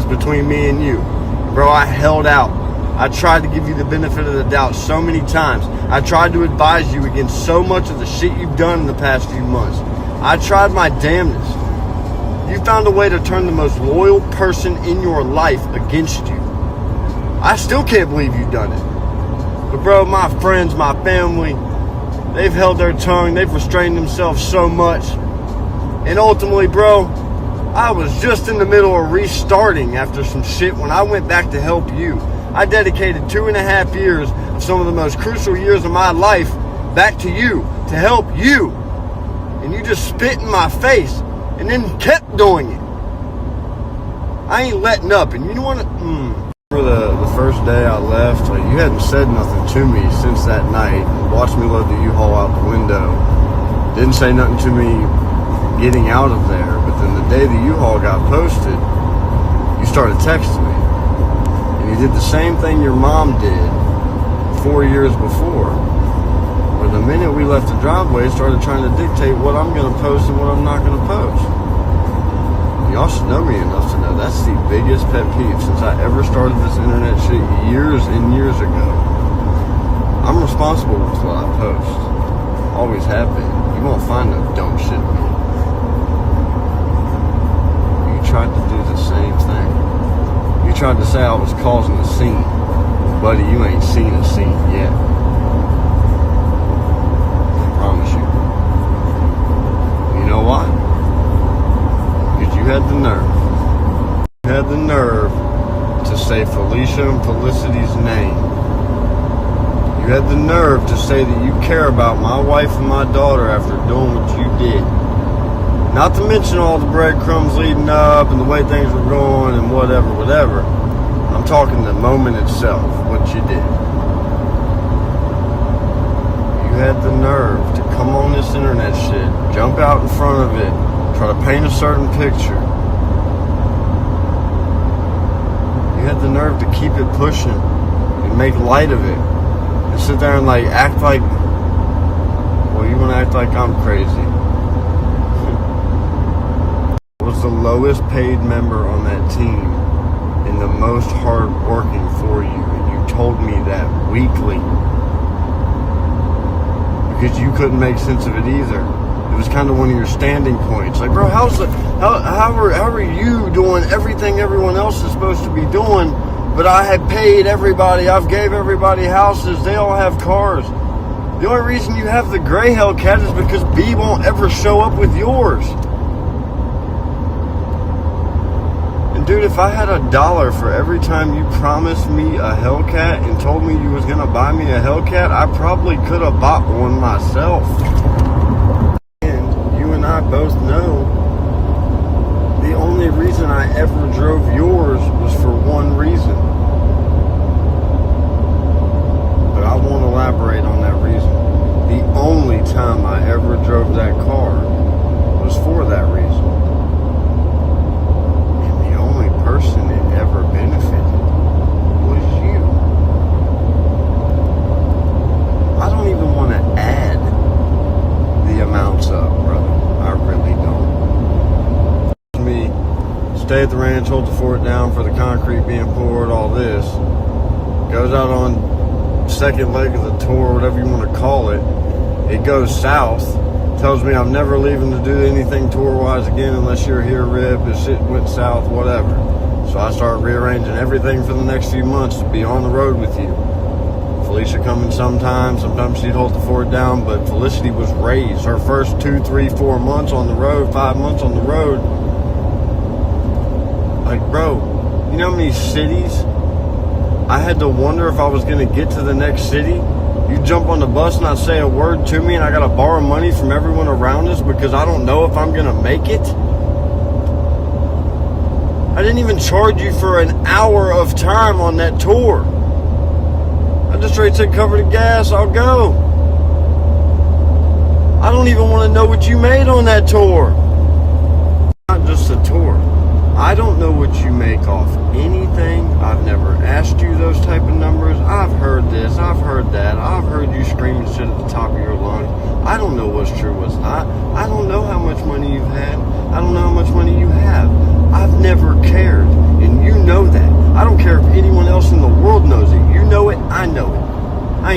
between me and you. Bro, I held out. I tried to give you the benefit of the doubt so many times. I tried to advise you against so much of the shit you've done in the past few months. I tried my damnedest. You found a way to turn the most loyal person in your life against you. I still can't believe you've done it. But bro, my friends, my family, they've held their tongue. They've restrained themselves so much. And ultimately, bro, I was just in the middle of restarting after some shit when I went back to help you. I dedicated 2.5 years of some of the most crucial years of my life back to you, to help you. And you just spit in my face and then kept doing it. I ain't letting up. And you know what? For the first day I left, like, you hadn't said nothing to me since that night. You watched me load the U-Haul out the window. Didn't say nothing to me getting out of there. But then the day the U-Haul got posted, you started texting me. And you did the same thing your mom did 4 years before. Where the minute we left the driveway, started trying to dictate what I'm going to post and what I'm not going to post. Y'all should know me enough to know that's the biggest pet peeve since I ever started this internet shit years and years ago. I'm responsible with what I post. Always have been. You won't find no dumb shit in me. You tried to do the same thing. You tried to say I was causing a scene. Buddy, you ain't seen a scene yet. I promise you. You know why? Because you had the nerve. You had the nerve to say Felicia and Felicity's name. You had the nerve to say that you care about my wife and my daughter after doing what you did. Not to mention all the breadcrumbs leading up and the way things were going and whatever. I'm talking the moment itself, what you did. You had the nerve to come on this internet shit, jump out in front of it, try to paint a certain picture. You had the nerve to keep it pushing and make light of it and sit there and like act like, well, you want to act like I'm crazy. I was the lowest paid member on that team and the most hard working for you, and you told me that weekly because you couldn't make sense of it either. It was kind of one of your standing points. Like, bro, how are you doing everything everyone else is supposed to be doing, but I had paid everybody, I've gave everybody houses, they all have cars. The only reason you have the gray Hellcat is because B won't ever show up with yours. And dude, if I had $1 for every time you promised me a Hellcat and told me you was gonna buy me a Hellcat, I probably could have bought one myself. I both know the only reason I ever drove yours was for one reason. But I won't elaborate on that reason. The only time I ever drove that car was for that reason. And the only person it ever benefited was you. I don't even want to add the amounts up, brother. I really don't. Me, stay at the ranch, hold the fort down for the concrete being poured, all this. Goes out on second leg of the tour, whatever you want to call it. It goes south. Tells me I'm never leaving to do anything tour-wise again unless you're here, Rip. If shit went south, whatever. So I start rearranging everything for the next few months to be on the road with you. Felicia coming sometimes she'd hold the fort down, but Felicity was raised. Her first 2, 3, 4 months on the road, 5 months on the road. Like, bro, you know how many cities I had to wonder if I was going to get to the next city? You jump on the bus, not say a word to me, and I got to borrow money from everyone around us because I don't know if I'm going to make it? I didn't even charge you for an hour of time on that tour. I just straight said, cover the gas, I'll go. I don't even want to know what you made on that tour. Not just a tour. I don't know what you make off anything. I've never asked you those type of numbers. I've heard this, I've heard that. I've heard you screaming shit at the top of your lungs. I don't know what's true, what's not. I don't know how much money you've had. I don't know how much money you have. I've never cared. And you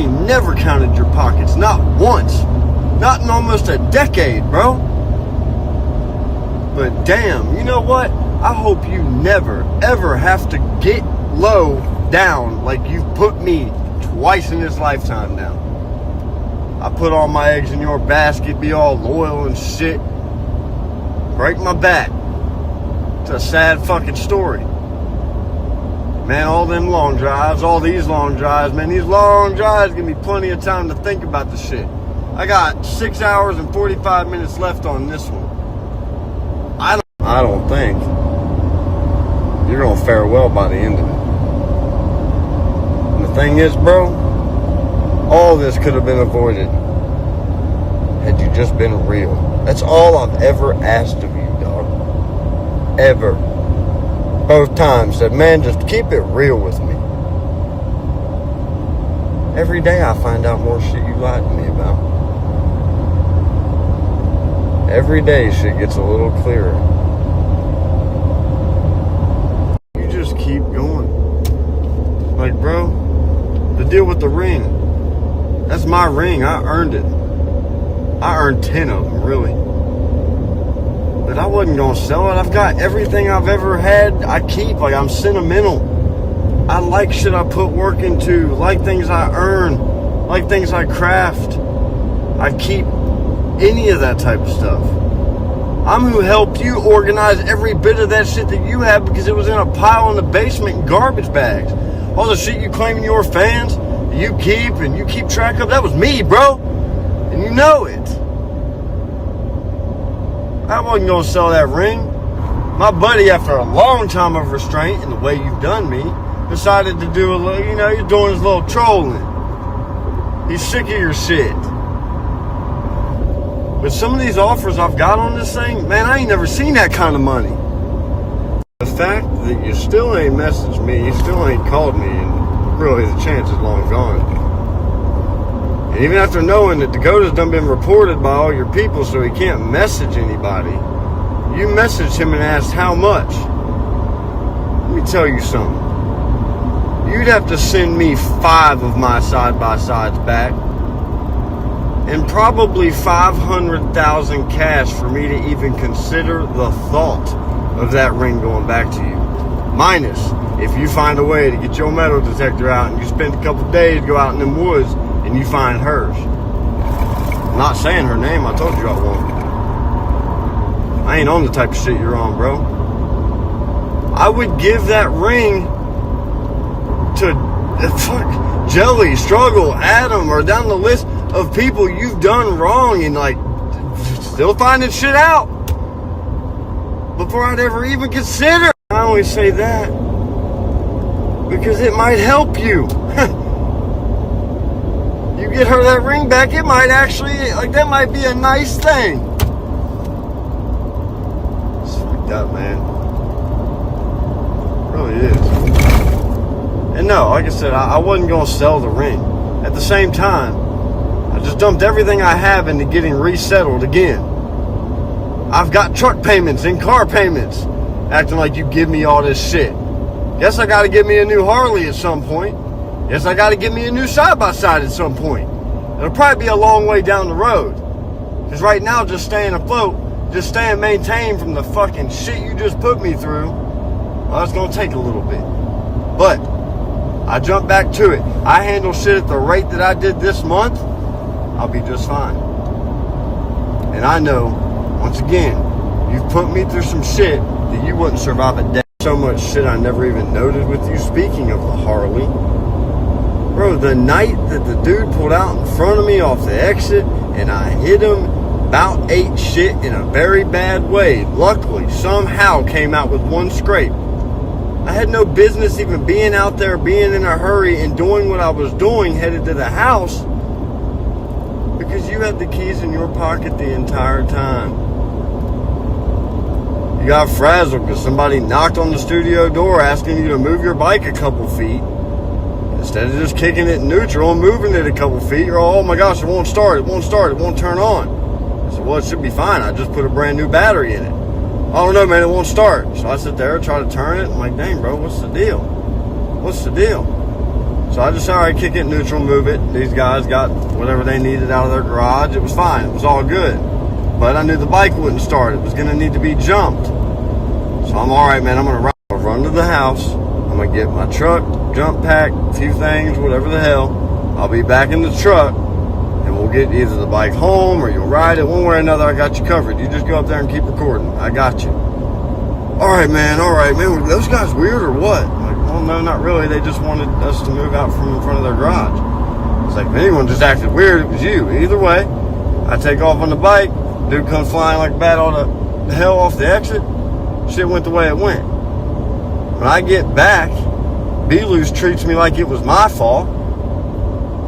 ain't never counted your pockets, not once. Not in almost a decade, bro. But damn, you know what? I hope you never, ever have to get low down like you've put me twice in this lifetime now. I put all my eggs in your basket, be all loyal and shit. Break my back. It's a sad fucking story. Man, all them long drives, all these long drives, man, these long drives give me plenty of time to think about the shit. I got 6 hours and 45 minutes left on this one. I don't think you're gonna fare well by the end of it. And the thing is, bro, all this could have been avoided had you just been real. That's all I've ever asked of you, dog. Ever. Both times said, man, just keep it real with me. Every day I find out more shit you lied to me about. Every day shit gets a little clearer. You just keep going. Like, bro, the deal with the ring. That's my ring. I earned it. I earned 10 of them, really. But I wasn't going to sell it. I've got everything I've ever had. I keep. Like, I'm sentimental. I like shit I put work into. Like things I earn. Like things I craft. I keep any of that type of stuff. I'm who helped you organize every bit of that shit that you have because it was in a pile in the basement in garbage bags. All the shit you claim your fans, you keep and you keep track of, that was me, bro. And you know it. I wasn't going to sell that ring. My buddy, after a long time of restraint and the way you've done me, decided to do a little, you know, he's doing his little trolling. He's sick of your shit. But some of these offers I've got on this thing, man, I ain't never seen that kind of money. The fact that you still ain't messaged me, you still ain't called me, and really the chance is long gone. And even after knowing that Dakota's done been reported by all your people so he can't message anybody, you messaged him and asked how much. Let me tell you something. You'd have to send me 5 of my side-by-sides back and probably 500,000 cash for me to even consider the thought of that ring going back to you. Minus, if you find a way to get your metal detector out and you spend a couple days, go out in them woods, and you find hers. I'm not saying her name, I told you I won't. I ain't on the type of shit you're on, bro. I would give that ring to Jelly, Struggle, Adam, or down the list of people you've done wrong and like still finding shit out before I'd ever even consider. I only say that because it might help you. You get her that ring back, it might actually, like, that might be a nice thing. It's fucked up, man. It really is. And no, like I said, I wasn't going to sell the ring. At the same time, I just dumped everything I have into getting resettled again. I've got truck payments and car payments, acting like you give me all this shit. Guess I got to get me a new Harley at some point. Guess I got to get me a new side-by-side at some point. It'll probably be a long way down the road. Because right now, just staying afloat, just staying maintained from the fucking shit you just put me through, well, it's going to take a little bit. But I jump back to it. I handle shit at the rate that I did this month, I'll be just fine. And I know, once again, you've put me through some shit that you wouldn't survive a day. So much shit I never even noted with you. Speaking of the Harley, bro, the night that the dude pulled out in front of me off the exit and I hit him, about ate shit in a very bad way, luckily somehow came out with one scrape. I had no business even being out there, being in a hurry and doing what I was doing, headed to the house, because you had the keys in your pocket the entire time. You got frazzled because somebody knocked on the studio door asking you to move your bike a couple feet. Instead of just kicking it in neutral and moving it a couple feet, you're all, oh my gosh, it won't start, it won't turn on. I said, well, it should be fine. I just put a brand new battery in it. I don't know, man, it won't start. So I sit there, try to turn it. I'm like, dang, bro, what's the deal? What's the deal? So I just said, all right, kick it neutral, move it. These guys got whatever they needed out of their garage. It was fine. It was all good. But I knew the bike wouldn't start. It was going to need to be jumped. So I'm all right, man. I'm going to run to the house. I'm going to get my truck, jump pack, a few things, whatever the hell. I'll be back in the truck, and we'll get either the bike home or you'll ride it. One way or another, I got you covered. You just go up there and keep recording. I got you. All right, man. Were those guys weird or what? I'm like, well, no, not really. They just wanted us to move out from in front of their garage. It's like, if anyone just acted weird, it was you. Either way, I take off on the bike. Dude comes flying like a bat all the hell off the exit. Shit went the way it went. When I get back, B-Loose treats me like it was my fault.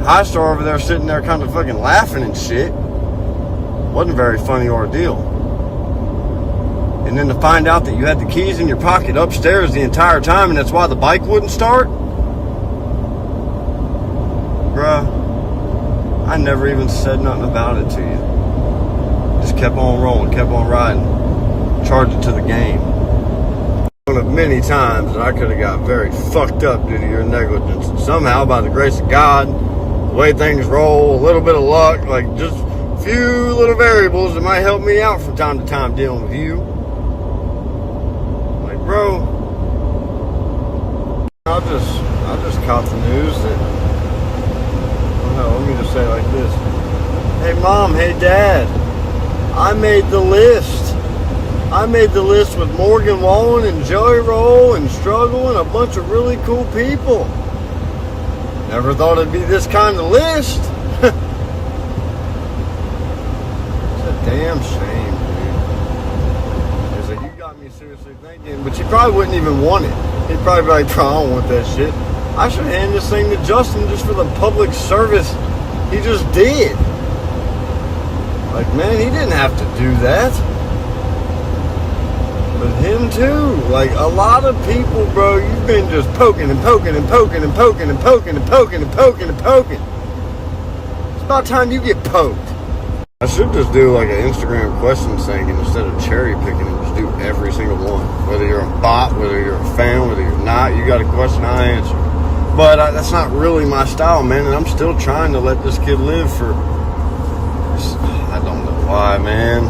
High Star over there sitting there kind of fucking laughing and shit. Wasn't a very funny ordeal. And then to find out that you had the keys in your pocket upstairs the entire time and that's why the bike wouldn't start? Bruh, I never even said nothing about it to you. Just kept on rolling, kept on riding. Charged it to the game. One of many times that I could have got very fucked up due to your negligence. And somehow, by the grace of God, the way things roll, a little bit of luck, like just a few little variables that might help me out from time to time dealing with you. Like, bro, I just caught the news that, oh no, let me just say it like this. Hey mom, hey dad, I made the list. I made the list with Morgan Wallen and Joey Roll and Struggle and a bunch of really cool people. Never thought it'd be this kind of list. It's a damn shame, dude. It's like, you got me seriously thinking, but you probably wouldn't even want it. He'd probably be like, bro, I don't want that shit. I should hand this thing to Justin just for the public service he just did. Like, man, he didn't have to do that. But him too. Like, a lot of people, bro, you've been just poking and poking and poking and poking and poking and poking and poking and poking. It's about time you get poked. I should just do like an Instagram question thing, and instead of cherry picking it, just do every single one. Whether you're a bot, whether you're a fan, whether you're not, you got a question, I answer. But that's not really my style, man, and I'm still trying to let this kid live for... I don't know why, man.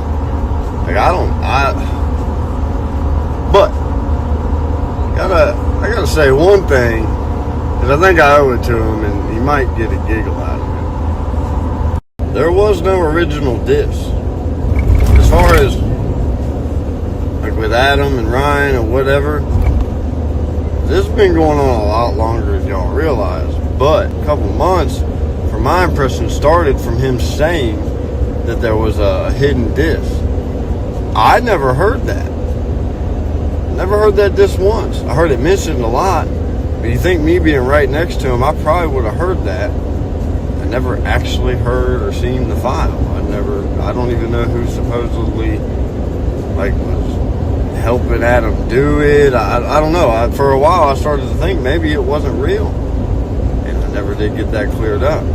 Like, but I gotta say one thing, because I think I owe it to him, and he might get a giggle out of it. There was no original diss. As far as like with Adam and Ryan or whatever, this has been going on a lot longer than y'all realize. But a couple months, from my impression, started from him saying that there was a hidden diss. I never heard that. Never heard that diss once. I heard it mentioned a lot, but you think me being right next to him, I probably would have heard that. I never actually heard or seen the file. I don't even know who supposedly like was helping Adam do it. I don't know. For a while I started to think maybe it wasn't real, and I never did get that cleared up.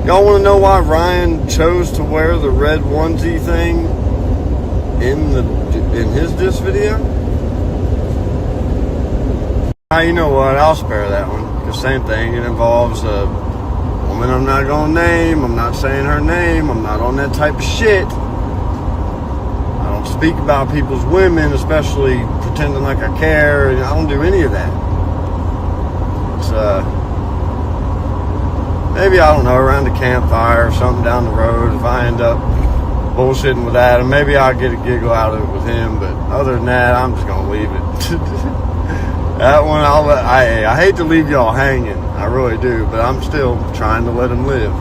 Y'all want to know why Ryan chose to wear the red onesie thing in his diss video? You know what? I'll spare that one. Because same thing. It involves a woman I'm not going to name. I'm not saying her name. I'm not on that type of shit. I don't speak about people's women, especially pretending like I care. I don't do any of that. It's maybe, I don't know, around a campfire or something down the road, if I end up bullshitting with Adam, maybe I'll get a giggle out of it with him, but other than that, I'm just gonna leave it. That one, I hate to leave y'all hanging, I really do, but I'm still trying to let him live.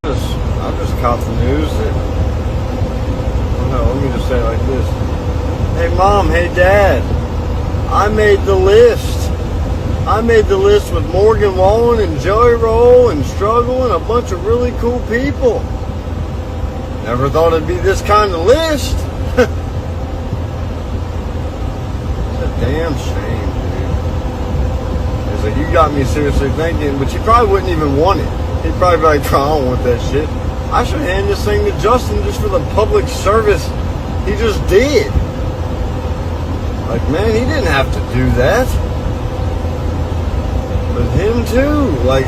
I just caught the news that, oh no, let me just say it like this. Hey mom, hey dad, I made the list. I made the list with Morgan Wallen and Joey Roll and Struggle and a bunch of really cool people. Never thought it'd be this kind of list. It's a damn shame, dude. It's like, you got me seriously thinking, but you probably wouldn't even want it. He'd probably be like, bro, I don't want that shit. I should hand this thing to Justin just for the public service he just did. Like, man, he didn't have to do that. But him too. Like,